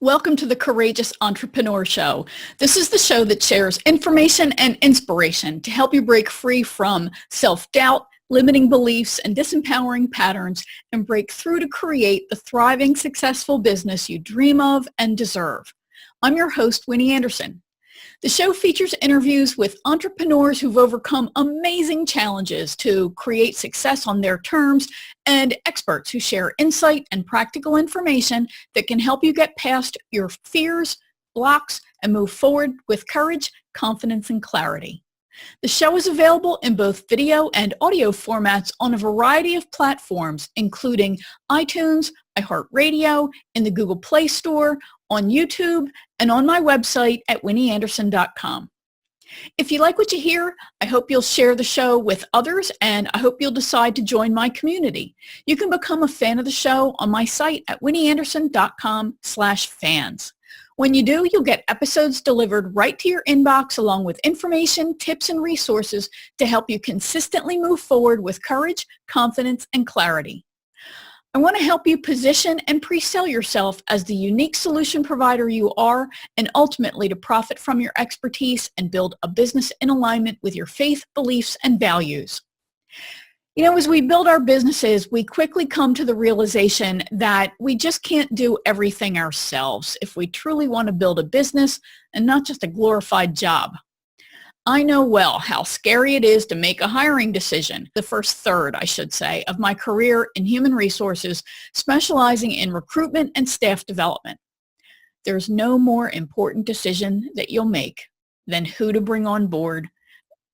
Welcome to the Courageous Entrepreneur Show. This is the show that shares information and inspiration to help you break free from self-doubt, limiting beliefs, and disempowering patterns and break through to create the thriving, successful business you dream of and deserve. I'm your host, Winnie Anderson. The show features interviews with entrepreneurs who've overcome amazing challenges to create success on their terms and experts who share insight and practical information that can help you get past your fears, blocks, and move forward with courage, confidence, and clarity. The show is available in both video and audio formats on a variety of platforms, including iTunes, iHeartRadio, in the Google Play Store, on YouTube, and on my website at winnieanderson.com. If you like what you hear, I hope you'll share the show with others, and I hope you'll decide to join my community. You can become a fan of the show on my site at winnieanderson.com/fans. When you do, you'll get episodes delivered right to your inbox along with information, tips, and resources to help you consistently move forward with courage, confidence, and clarity. I want to help you position and pre-sell yourself as the unique solution provider you are, and ultimately to profit from your expertise and build a business in alignment with your faith, beliefs, and values. You know, as we build our businesses, we quickly come to the realization that we just can't do everything ourselves if we truly want to build a business and not just a glorified job. I know well how scary it is to make a hiring decision, the first third, I should say, of my career in human resources, specializing in recruitment and staff development. There's no more important decision that you'll make than who to bring on board,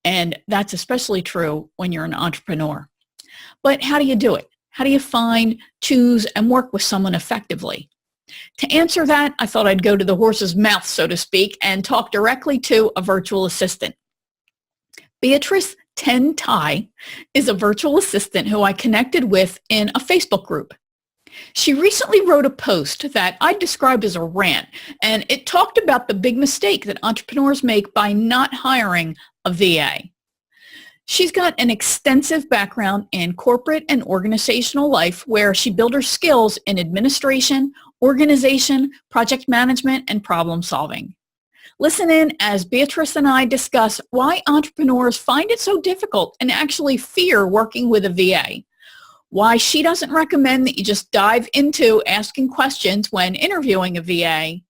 and that's especially true when you're an entrepreneur. But how do you do it? How do you find, choose, and work with someone effectively? To answer that, I thought I'd go to the horse's mouth, so to speak, and talk directly to a virtual assistant. Beatrice Ten Tai is a virtual assistant who I connected with in a Facebook group. She recently wrote a post that I described as a rant, and it talked about the big mistake that entrepreneurs make by not hiring a VA. She's got an extensive background in corporate and organizational life where she built her skills in administration, organization, project management, and problem solving. Listen in as Beatrice and I discuss why entrepreneurs find it so difficult and actually fear working with a VA, why she doesn't recommend that you just dive into asking questions when interviewing a VA,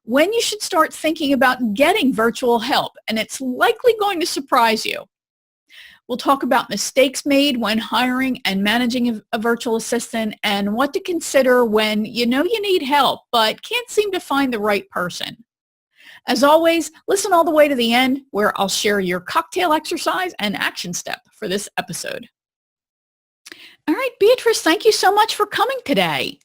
when you should start thinking about getting virtual help, and it's likely going to surprise you. We'll talk about mistakes made when hiring and managing a virtual assistant and what to consider when you know you need help but can't seem to find the right person. As always, listen all the way to the end where I'll share your cocktail exercise and action step for this episode. All right, Beatrice, thank you so much for coming today.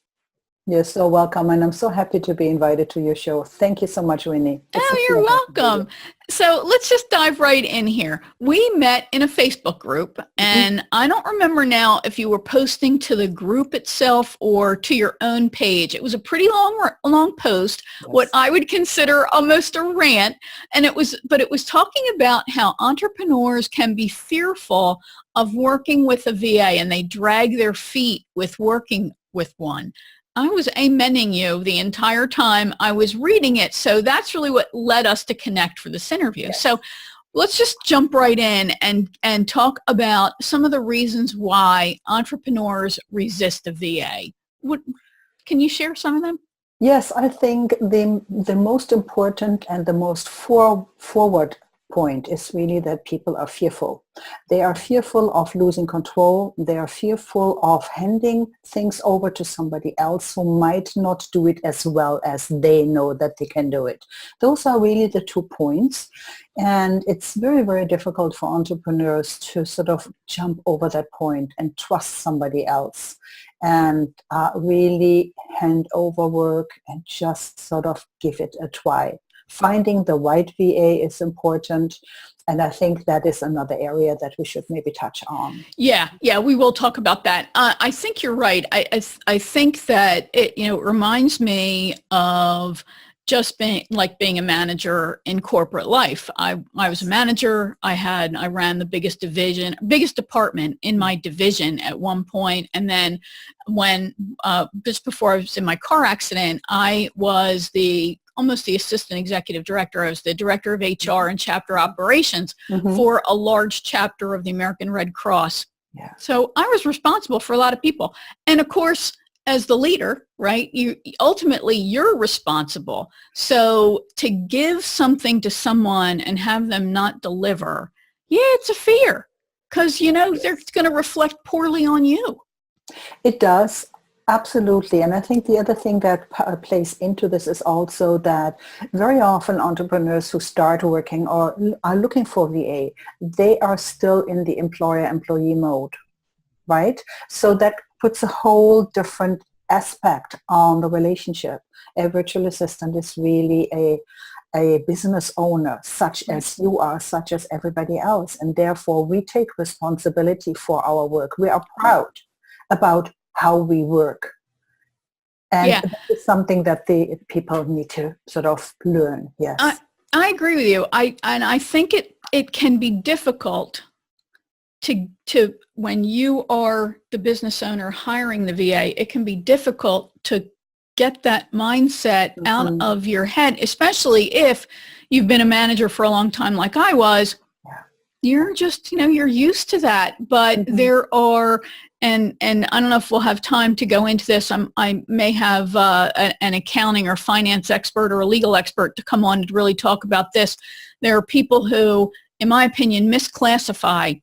You're so welcome, and I'm so happy to be invited to your show. Thank you so much, Winnie. You're welcome. So let's just dive right in here. We met in a Facebook group, and I don't remember now if you were posting to the group itself or to your own page. It was a pretty long post, yes. What I would consider almost a rant, and it was talking about how entrepreneurs can be fearful of working with a VA, and they drag their feet with working with one. I was amening you the entire time I was reading it. So that's really what led us to connect for this interview. Yes. So let's just jump right in and talk about some of the reasons why entrepreneurs resist a VA. Can you share some of them? Yes, I think the most important and the most forward point is really that people are fearful. They are fearful of losing control. They are fearful of handing things over to somebody else who might not do it as well as they know that they can do it. Those are really the 2 points. And it's very, very difficult for entrepreneurs to sort of jump over that point and trust somebody else and really hand over work and just sort of give it a try. Finding the right VA is important, and I think that is another area that we should maybe touch on. Yeah, we will talk about that. I think you're right. I think that it reminds me of just being a manager in corporate life. I was a manager. I ran the biggest department in my division at one point. And then when, just before I was in my car accident, I was almost the assistant executive director. I was the director of HR and chapter operations for a large chapter of the American Red Cross. Yeah. So I was responsible for a lot of people. And of course, as the leader, right, you're responsible. So to give something to someone and have them not deliver, it's a fear, because, they're going to reflect poorly on you. It does. Absolutely. And I think the other thing that plays into this is also that very often entrepreneurs who start working or are looking for VA, they are still in the employer-employee mode, right? So that puts a whole different aspect on the relationship. A virtual assistant is really a business owner, such as you are, such as everybody else. And therefore, we take responsibility for our work. We are proud about how we work. And that is something that the people need to sort of learn. Yes. I agree with you. I think it can be difficult to when you are the business owner hiring the VA, it can be difficult to get that mindset out of your head, especially if you've been a manager for a long time like I was. You're just, you're used to that. But there are, and I don't know if we'll have time to go into this. I may have an accounting or finance expert or a legal expert to come on to really talk about this. There are people who, in my opinion, misclassify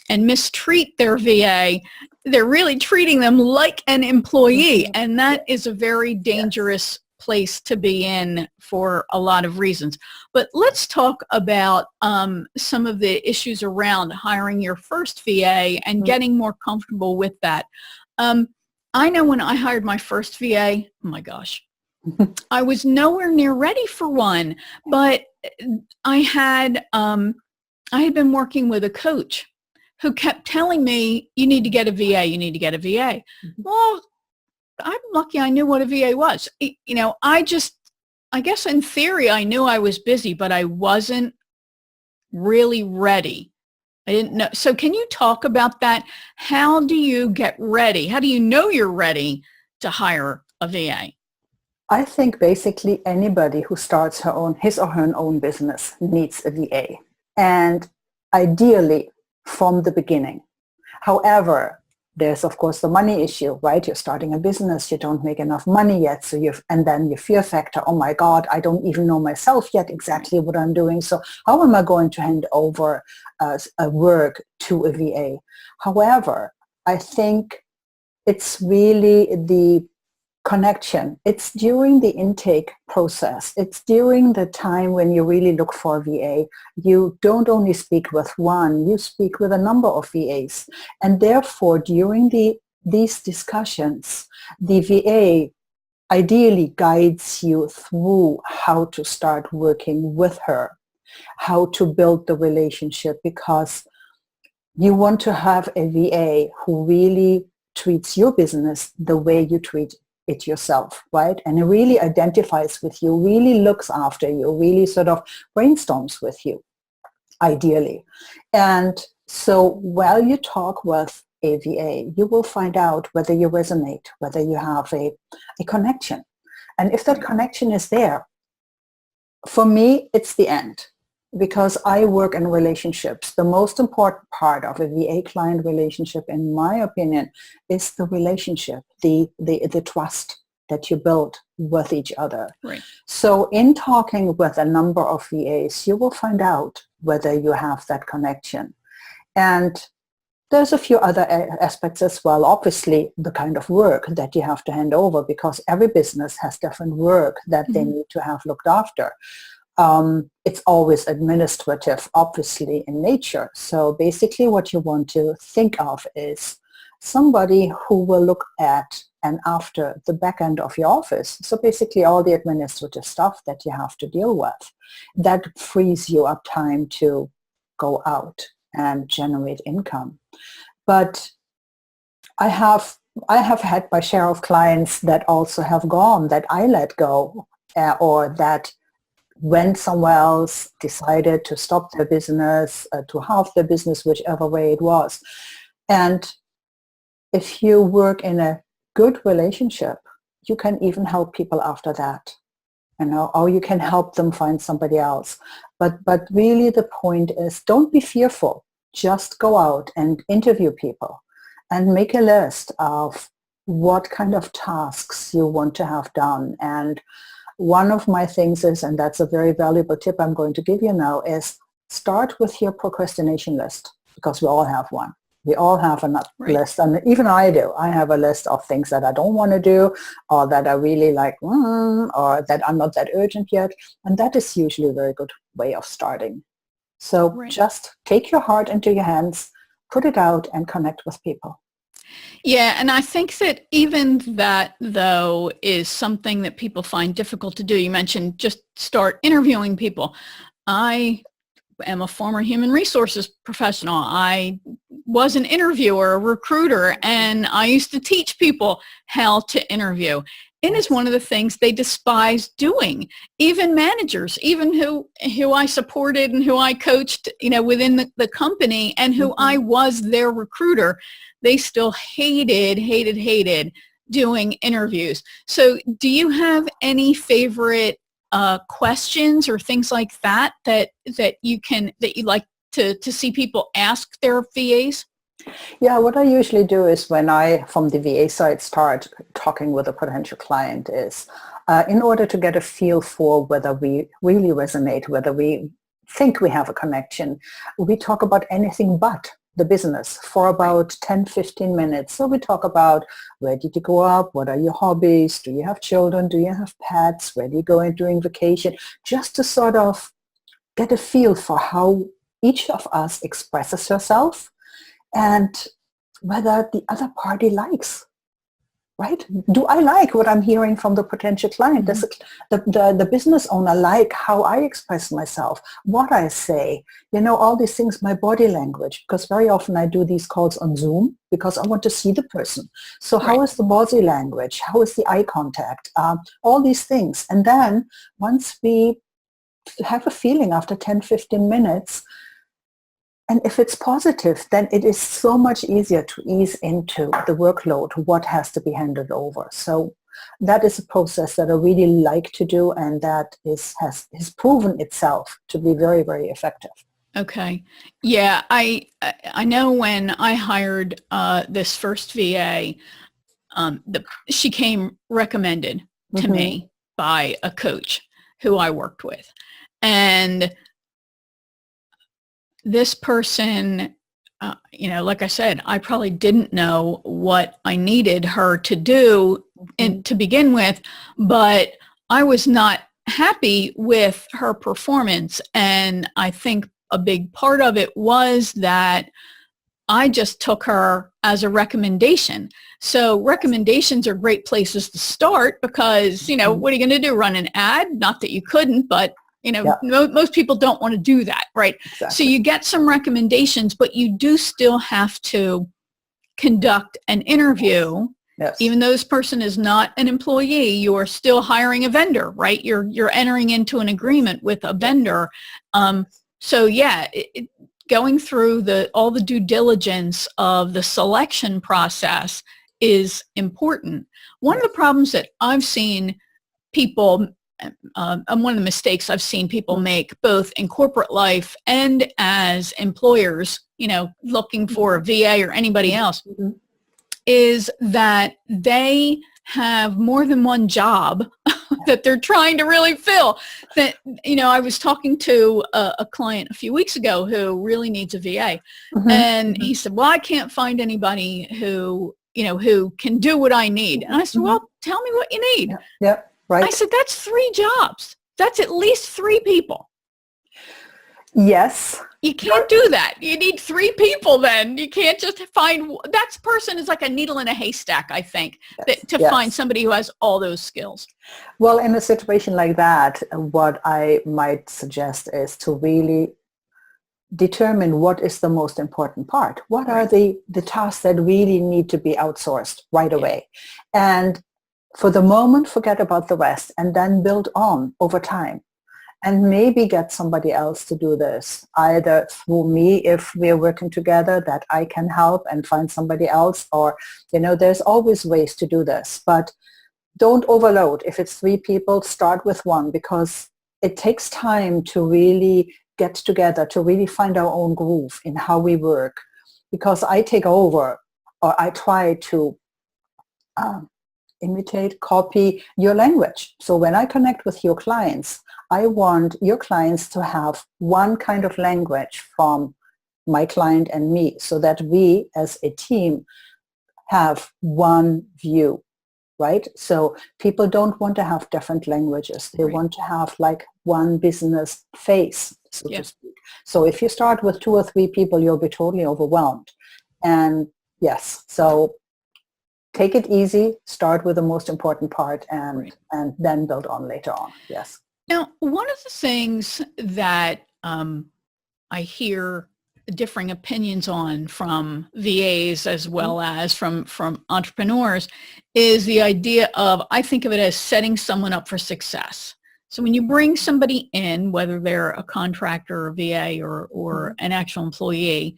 and mistreat their VA. They're really treating them like an employee. And that is a very dangerous place to be in for a lot of reasons. But let's talk about some of the issues around hiring your first VA and getting more comfortable with that. I know when I hired my first VA, oh my gosh, I was nowhere near ready for one, but I had been working with a coach who kept telling me, you need to get a VA, you need to get a VA. Well, I'm lucky I knew what a VA was. I guess in theory, I knew I was busy, but I wasn't really ready. I didn't know. So can you talk about that? How do you get ready? How do you know you're ready to hire a VA? I think basically anybody who starts his or her own business needs a VA. And ideally from the beginning. However, there's of course the money issue, right? You're starting a business, you don't make enough money yet, and then your fear factor, oh my God, I don't even know myself yet exactly what I'm doing. So how am I going to hand over a work to a VA? However, I think it's really the connection. It's during the intake process. It's during the time when you really look for a VA. You don't only speak with one, you speak with a number of VAs. And therefore, during these discussions, the VA ideally guides you through how to start working with her, how to build the relationship, because you want to have a VA who really treats your business the way you treat it yourself, right? And it really identifies with you, really looks after you, really sort of brainstorms with you, ideally. And so while you talk with a VA, you will find out whether you resonate, whether you have a connection. And if that connection is there, for me, it's the end. Because I work in relationships, the most important part of a VA-client relationship, in my opinion, is the relationship, the trust that you build with each other. Right. So in talking with a number of VAs, you will find out whether you have that connection. And there's a few other aspects as well. Obviously, the kind of work that you have to hand over, because every business has different work that they need to have looked after. It's always administrative, obviously, in nature. So basically what you want to think of is somebody who will look at and after the back end of your office. So basically all the administrative stuff that you have to deal with. That frees you up time to go out and generate income. But I have had my share of clients that also have gone, that I let go or that went somewhere else, decided to stop their business, to halve their business, whichever way it was. And if you work in a good relationship, you can even help people after that, or you can help them find somebody else. But really the point is, don't be fearful. Just go out and interview people and make a list of what kind of tasks you want to have done. And one of my things is, and that's a very valuable tip I'm going to give you now, is start with your procrastination list, because we all have one. We all have a list, and even I do. I have a list of things that I don't want to do, or that I really like, or that are not that urgent yet. And that is usually a very good way of starting. So just take your heart into your hands, put it out, and connect with people. Yeah, and I think that even that, though, is something that people find difficult to do. You mentioned just start interviewing people. I am a former human resources professional. I was an interviewer, a recruiter, and I used to teach people how to interview. It is one of the things they despise doing. Even managers, even who I supported and who I coached, within the company, and who I was their recruiter, they still hated doing interviews. So do you have any favorite questions or things like that you like to see people ask their VAs? Yeah, what I usually do is, when I, from the VA side, start talking with a potential client, is in order to get a feel for whether we really resonate, whether we think we have a connection, we talk about anything but the business for about 10, 15 minutes. So we talk about, where did you grow up? What are your hobbies? Do you have children? Do you have pets? Where do you go during vacation? Just to sort of get a feel for how each of us expresses herself, and whether the other party likes, right? Do I like what I'm hearing from the potential client? Does the business owner like how I express myself, what I say, all these things, my body language, because very often I do these calls on Zoom because I want to see the person. So how is the body language? How is the eye contact? All these things. And then once we have a feeling after 10, 15 minutes, and if it's positive, then it is so much easier to ease into the workload, what has to be handed over. So that is a process that I really like to do, and that has proven itself to be very, very effective. Okay. Yeah, I know when I hired this first VA, she came recommended to me by a coach who I worked with. And this person, like I said, I probably didn't know what I needed her to do to begin with, but I was not happy with her performance. And I think a big part of it was that I just took her as a recommendation. So recommendations are great places to start because, what are you going to do? Run an ad? Not that you couldn't, but most people don't want to do that, right? Exactly. So you get some recommendations, but you do still have to conduct an interview. Yes. Even though this person is not an employee, you are still hiring a vendor, right? You're entering into an agreement with a vendor. Going through all the due diligence of the selection process is important. One of the problems that I've seen people one of the mistakes I've seen people make both in corporate life and as employers, looking for a VA or anybody else, is that they have more than one job that they're trying to really fill. That, I was talking to a client a few weeks ago who really needs a VA. And he said, well, I can't find anybody who can do what I need. And I said, well, tell me what you need. Yeah. Right. I said, that's 3 jobs. That's at least 3 people. Yes. You can't do that. You need 3 people then. You can't just find, that person is like a needle in a haystack, I think, to find somebody who has all those skills. Well, in a situation like that, what I might suggest is to really determine what is the most important part. What are the tasks that really need to be outsourced right away? And For the moment, forget about the rest and then build on over time. And maybe get somebody else to do this, either through me if we're working together, that I can help and find somebody else, or, there's always ways to do this. But don't overload. If it's 3 people, start with 1, because it takes time to really get together, to really find our own groove in how we work. Because I take over, or I try to imitate, copy your language. So when I connect with your clients, I want your clients to have one kind of language from my client and me, so that we as a team have one view, right? So people don't want to have different languages. They Right. want to have like one business face, so Yeah. to speak. So if you start with 2 or 3 people, you'll be totally overwhelmed. And yes, so take it easy, start with the most important part, Right. and then build on later on. Yes. Now, one of the things that I hear differing opinions on from VAs as well as from entrepreneurs is the idea of, I think of it as setting someone up for success. So when you bring somebody in, whether they're a contractor or VA or an actual employee,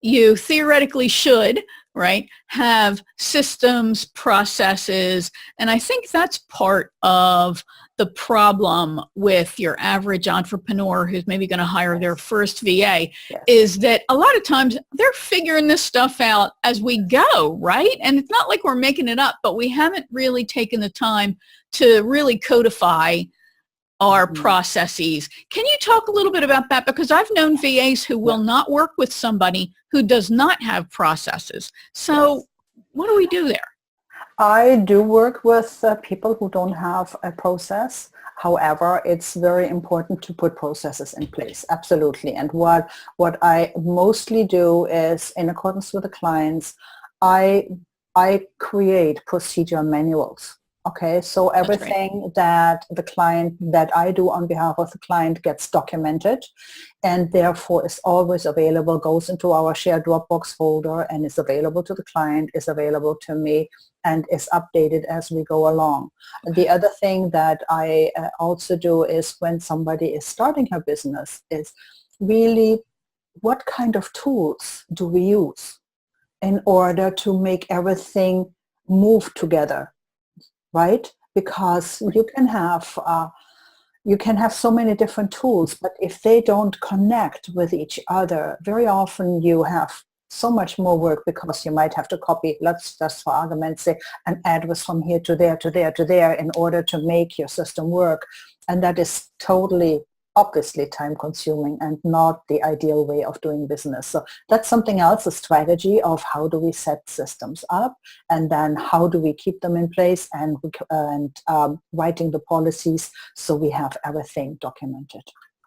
you theoretically should, right, have systems, processes, and I think that's part of the problem with your average entrepreneur who's maybe going to hire their first VA, Yes. is that a lot of times they're figuring this stuff out as we go, right? And it's not like we're making it up, but we haven't really taken the time to really codify our processes. Can you talk a little bit about that? Because I've known VAs who will not work with somebody who does not have processes. So what do we do there? I do work with people who don't have a process. However, it's very important to put processes in place. Absolutely. And what I mostly do is, in accordance with the clients, I create procedure manuals. Okay, so everything that I do on behalf of the client gets documented, and therefore is always available, goes into our shared Dropbox folder, and is available to the client, is available to me, and is updated as we go along. The other thing that I also do is, when somebody is starting her business, is really, what kind of tools do we use in order to make everything move together, right? Because you can have so many different tools, but if they don't connect with each other, very often you have so much more work, because you might have to copy, let's just for argument's sake, an address from here to there to there to there in order to make your system work. And that is totally, obviously, time consuming and not the ideal way of doing business. So that's something else, a strategy of how do we set systems up, and then how do we keep them in place, and writing the policies so we have everything documented.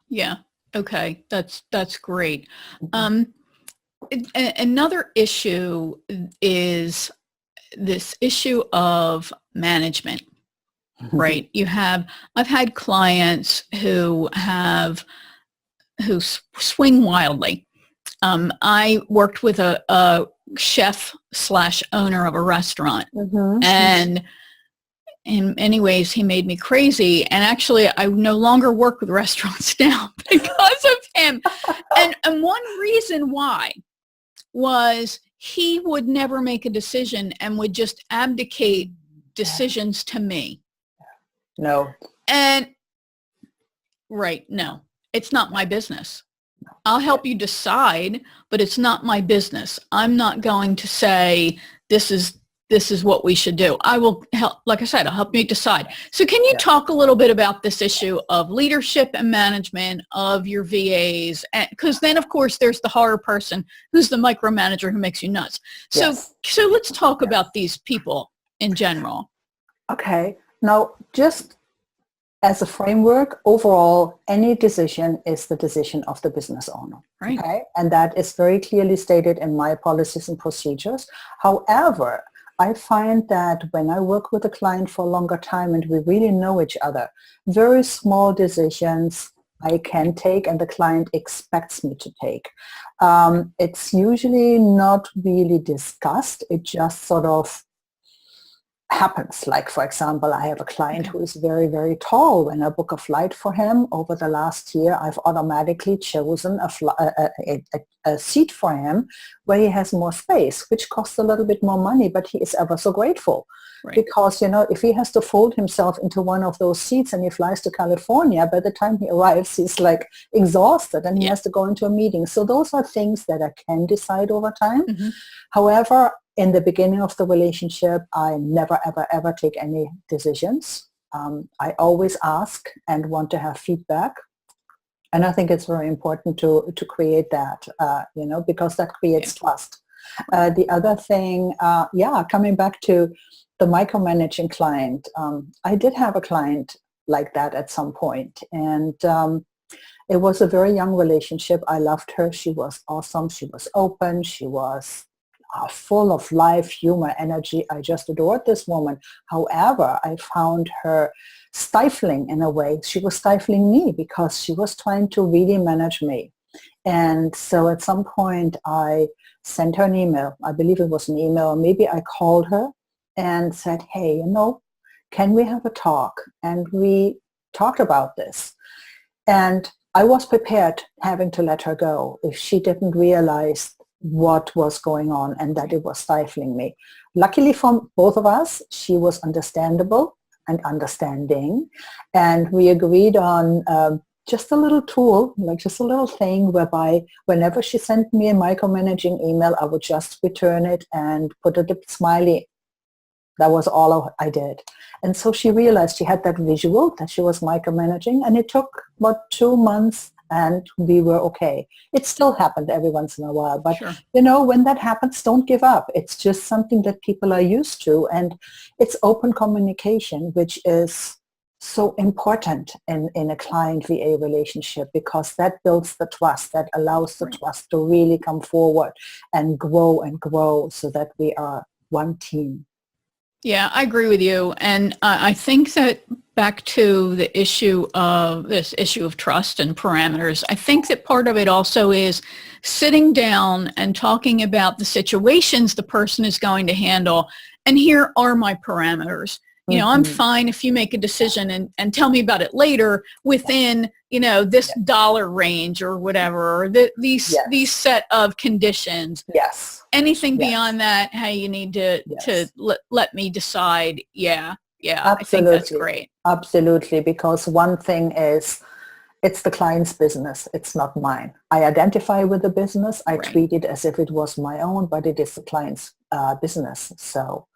Yeah. Okay. That's great. Another issue is this issue of management, right? I've had clients who swing wildly. I worked with a chef / owner of a restaurant, and in many ways he made me crazy. And actually, I no longer work with restaurants now because of him. And one reason why was he would never make a decision and would just abdicate decisions to me. No. And no, it's not my business. I'll help you decide, but it's not my business. I'm not going to say this is what we should do. I will help, like I said, I'll help you decide. So can you talk a little bit about this issue of leadership and management of your VAs? Because then, of course, there's the horror person who's the micromanager who makes you nuts. So let's talk about these people in general. Okay. Now, just as a framework, overall, any decision is the decision of the business owner. Right. Okay? And that is very clearly stated in my policies and procedures. However, I find that when I work with a client for a longer time and we really know each other, very small decisions I can take and the client expects me to take. It's usually not really discussed. It just sort of happens. Like, for example, I have a client Okay. who is very, very tall. When I book a flight for him over the last year, I've automatically chosen a seat for him where he has more space, which costs a little bit more money, but he is ever so grateful. Right. Because, if he has to fold himself into one of those seats and he flies to California, by the time he arrives, he's like exhausted and he Yeah. has to go into a meeting. So those are things that I can decide over time. Mm-hmm. However, in the beginning of the relationship, I never, ever, ever take any decisions. I always ask and want to have feedback. And I think it's very important to create that, because that Yeah. creates trust. The other thing, coming back to the micromanaging client, I did have a client like that at some point. And it was a very young relationship. I loved her. She was awesome. She was open. She was full of life, humor, energy. I just adored this woman. However, I found her stifling in a way. She was stifling me because she was trying to really manage me. And so at some point I sent her an email. I believe it was an email, or maybe I called her and said, hey, can we have a talk? And we talked about this. And I was prepared having to let her go if she didn't realize what was going on and that it was stifling me. Luckily for both of us, she was understandable and understanding. And we agreed on just a little tool, like just a little thing whereby whenever she sent me a micromanaging email, I would just return it and put a smiley. That was all I did. And so she realized she had that visual that she was micromanaging, and it took about 2 months and we were okay. It still happened every once in a while, but Sure. when that happens, don't give up. It's just something that people are used to, and it's open communication, which is so important in a client VA relationship, because that builds the trust, that allows the Right. trust to really come forward and grow so that we are one team. Yeah, I agree with you. And I think that back to the issue of trust and parameters, I think that part of it also is sitting down and talking about the situations the person is going to handle. And here are my parameters. I'm Mm-hmm. fine if you make a decision and tell me about it later within, this dollar range or whatever, or these set of conditions. Yes. Anything Yes. beyond that, hey, you need to Yes. let me decide. Yeah, I think that's Absolutely. great. Absolutely. Because one thing is, it's the client's business. It's not mine. I identify with the business. I Right. treat it as if it was my own, but it is the client's business. So,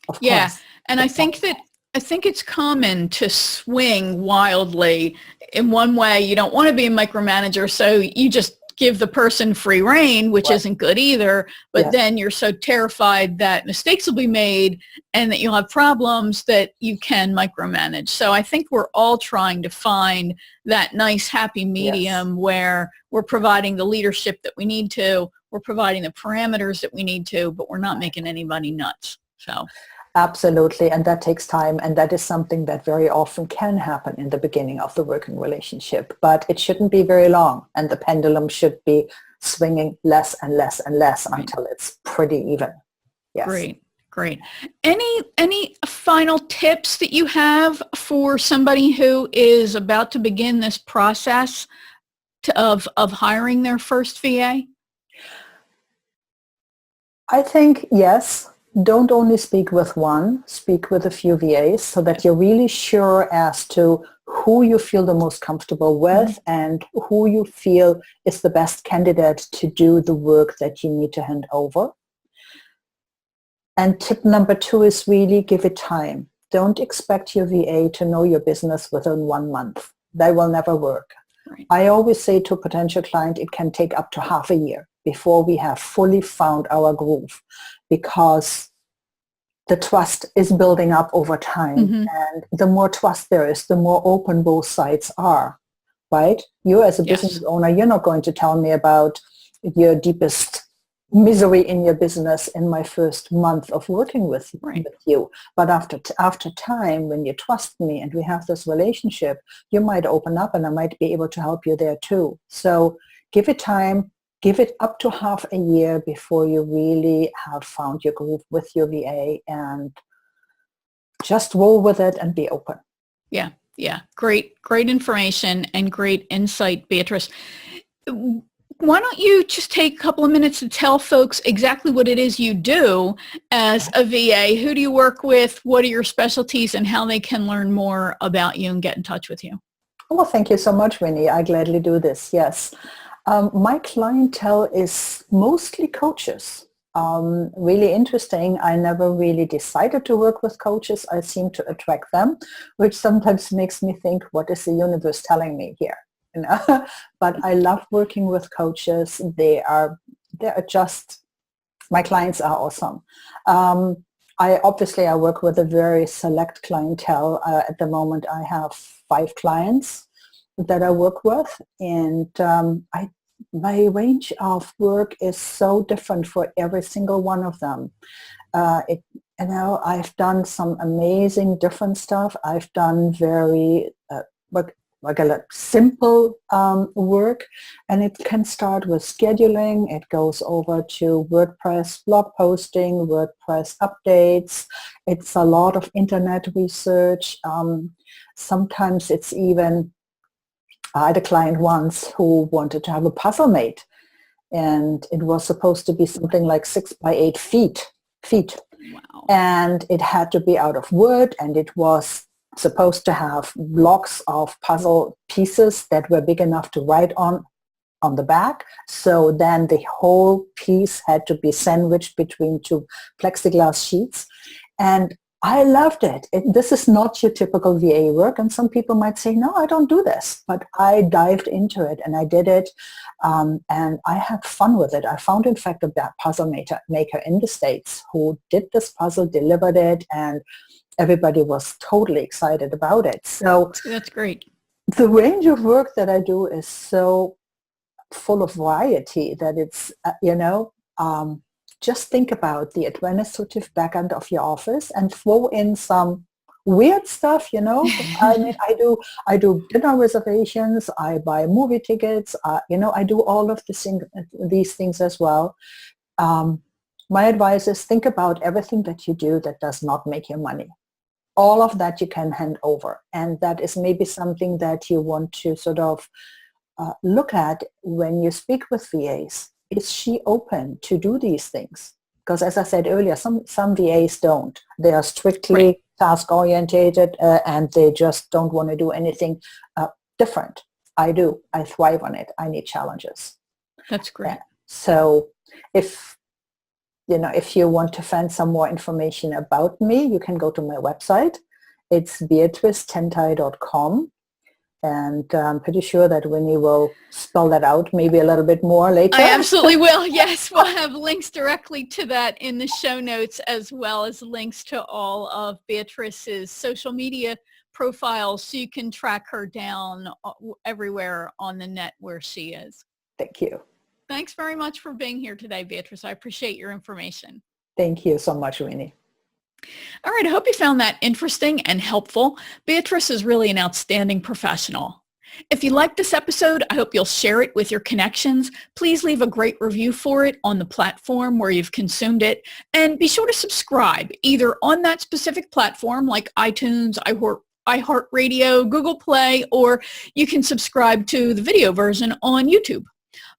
of Yeah, course. and I think it's common to swing wildly. In one way, you don't want to be a micromanager, so you just give the person free rein, which Right. isn't good either. But Yes. then you're so terrified that mistakes will be made and that you'll have problems that you can micromanage. So I think we're all trying to find that nice, happy medium where we're providing the leadership that we need to, we're providing the parameters that we need to, but we're not making anybody nuts. So. Absolutely. And that takes time. And that is something that very often can happen in the beginning of the working relationship. But it shouldn't be very long. And the pendulum should be swinging less and less and less until it's pretty even. Yes. Great. Any final tips that you have for somebody who is about to begin this process of hiring their first VA? I think, yes. Don't only speak with one, speak with a few VAs so that you're really sure as to who you feel the most comfortable with and who you feel is the best candidate to do the work that you need to hand over. And tip number 2 is really give it time. Don't expect your VA to know your business within 1 month. That will never work. Right. I always say to a potential client, it can take up to half a year before we have fully found our groove, because the trust is building up over time. And the more trust there is, the more open both sides are, right? You as a business owner, you're not going to tell me about your deepest misery in your business in my first month of working with you. But after time, when you trust me and we have this relationship, you might open up and I might be able to help you there too. So give it time. Give it up to half a year before you really have found your groove with your VA, and just roll with it and be open. Yeah. Yeah. Great information and great insight, Beatrice. Why don't you just take a couple of minutes to tell folks exactly what it is you do as a VA? Who do you work with? What are your specialties and how they can learn more about you and get in touch with you? Well, thank you so much, Winnie. I gladly do this. Yes. My clientele is mostly coaches. Really interesting. I never really decided to work with coaches. I seem to attract them, which sometimes makes me think, what is the universe telling me here? You know? But I love working with coaches. They are just, my clients are awesome. I work with a very select clientele. At the moment, I have 5 clients that I work with, and my range of work is so different for every single one of them. I've done some amazing different stuff. I've done very regular, simple work, and it can start with scheduling. It goes over to WordPress blog posting, WordPress updates. It's a lot of internet research. Sometimes it's even, I had a client once who wanted to have a puzzle made, and it was supposed to be something like 6 by 8 feet. Wow. And it had to be out of wood, and it was supposed to have blocks of puzzle pieces that were big enough to write on the back. So then the whole piece had to be sandwiched between 2 plexiglass sheets. And I loved it. This is not your typical VA work, and some people might say, no, I don't do this. But I dived into it and I did it, and I had fun with it. I found, in fact, a puzzle maker in the States who did this puzzle, delivered it, and everybody was totally excited about it. So that's great. The range of work that I do is so full of variety that it's, just think about the administrative back end of your office and throw in some weird stuff, I mean, I do dinner reservations, I buy movie tickets, I do all of these things as well. My advice is think about everything that you do that does not make you money. All of that you can hand over. And that is maybe something that you want to sort of look at when you speak with VAs. Is she open to do these things? Because as I said earlier, some VAs don't. They are strictly task-orientated and they just don't want to do anything different. I do. I thrive on it. I need challenges. That's great. So if you want to find some more information about me, you can go to my website. It's beatricetentai.com. And I'm pretty sure that Winnie will spell that out maybe a little bit more later. I absolutely will. Yes, we'll have links directly to that in the show notes, as well as links to all of Beatrice's social media profiles, so you can track her down everywhere on the net where she is. Thank you. Thanks very much for being here today, Beatrice. I appreciate your information. Thank you so much, Winnie. All right, I hope you found that interesting and helpful. Beatrice is really an outstanding professional. If you liked this episode, I hope you'll share it with your connections. Please leave a great review for it on the platform where you've consumed it. And be sure to subscribe either on that specific platform like iTunes, iHeartRadio, Google Play, or you can subscribe to the video version on YouTube.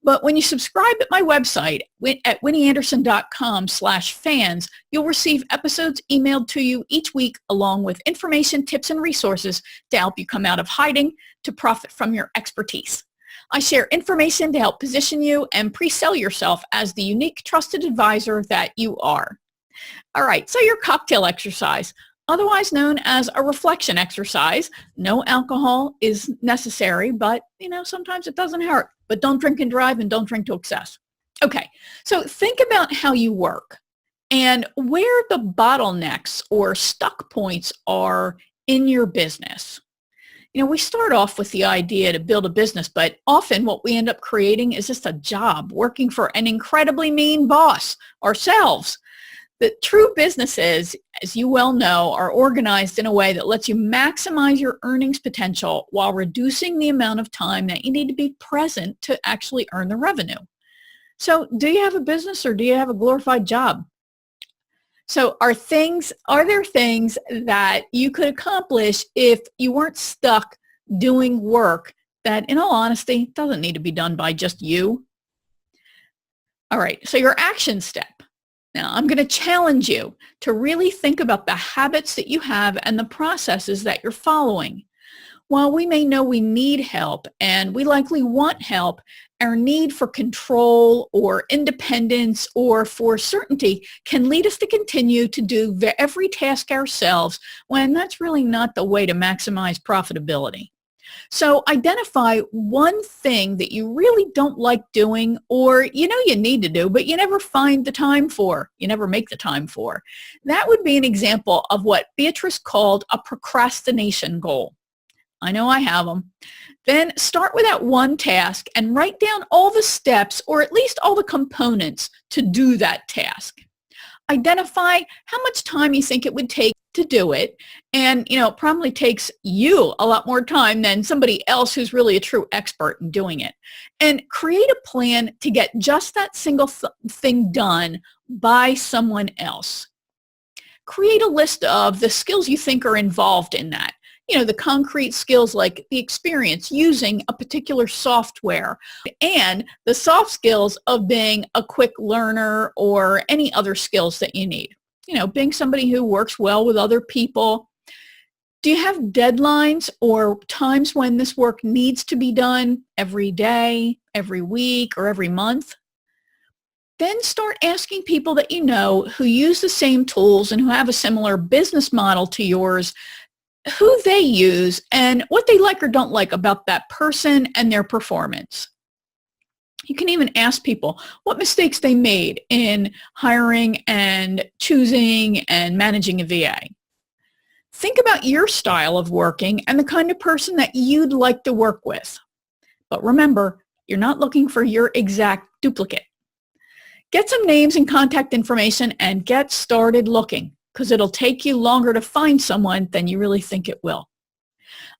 But when you subscribe at my website at winnieanderson.com/fans, you'll receive episodes emailed to you each week along with information, tips, and resources to help you come out of hiding to profit from your expertise. I share information to help position you and pre-sell yourself as the unique, trusted advisor that you are. All right, so your cocktail exercise, otherwise known as a reflection exercise. No alcohol is necessary, but sometimes it doesn't hurt. But don't drink and drive, and don't drink to excess. Okay, so think about how you work and where the bottlenecks or stuck points are in your business. We start off with the idea to build a business, but often what we end up creating is just a job, working for an incredibly mean boss, ourselves. The true businesses, as you well know, are organized in a way that lets you maximize your earnings potential while reducing the amount of time that you need to be present to actually earn the revenue. So do you have a business or do you have a glorified job? So are there things that you could accomplish if you weren't stuck doing work that, in all honesty, doesn't need to be done by just you? All right, so your action step. Now, I'm going to challenge you to really think about the habits that you have and the processes that you're following. While we may know we need help and we likely want help, our need for control or independence or for certainty can lead us to continue to do every task ourselves when that's really not the way to maximize profitability. So identify one thing that you really don't like doing or you know you need to do, but you never find the time for, you never make the time for. That would be an example of what Beatrice called a procrastination goal. I know I have them. Then start with that one task and write down all the steps or at least all the components to do that task. Identify how much time you think it would take to do it. And, it probably takes you a lot more time than somebody else who's really a true expert in doing it. And create a plan to get just that single thing done by someone else. Create a list of the skills you think are involved in that. The concrete skills like the experience using a particular software and the soft skills of being a quick learner or any other skills that you need. Being somebody who works well with other people. Do you have deadlines or times when this work needs to be done every day, every week, or every month? Then start asking people that you know who use the same tools and who have a similar business model to yours, who they use and what they like or don't like about that person and their performance. You can even ask people what mistakes they made in hiring and choosing and managing a VA. Think about your style of working and the kind of person that you'd like to work with. But remember, you're not looking for your exact duplicate. Get some names and contact information and get started looking, because it'll take you longer to find someone than you really think it will.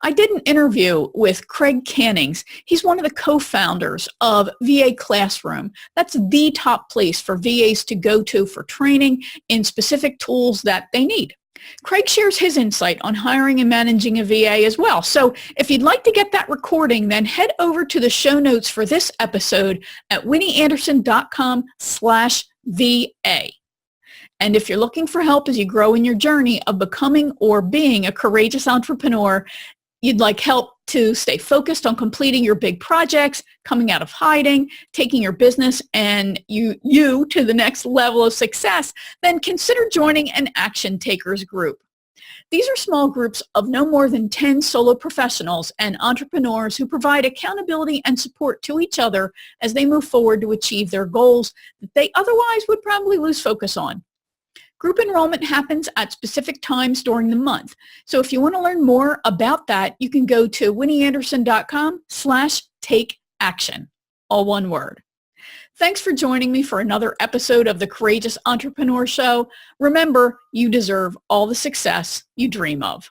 I did an interview with Craig Cannings. He's one of the co-founders of VA Classroom. That's the top place for VAs to go to for training in specific tools that they need. Craig shares his insight on hiring and managing a VA as well. So if you'd like to get that recording, then head over to the show notes for this episode at winnieanderson.com/VA. And if you're looking for help as you grow in your journey of becoming or being a courageous entrepreneur, you'd like help to stay focused on completing your big projects, coming out of hiding, taking your business and you to the next level of success, then consider joining an Action Takers group. These are small groups of no more than 10 solo professionals and entrepreneurs who provide accountability and support to each other as they move forward to achieve their goals that they otherwise would probably lose focus on. Group enrollment happens at specific times during the month. So if you want to learn more about that, you can go to winnieanderson.com/takeaction, all one word. Thanks for joining me for another episode of the Courageous Entrepreneur Show. Remember, you deserve all the success you dream of.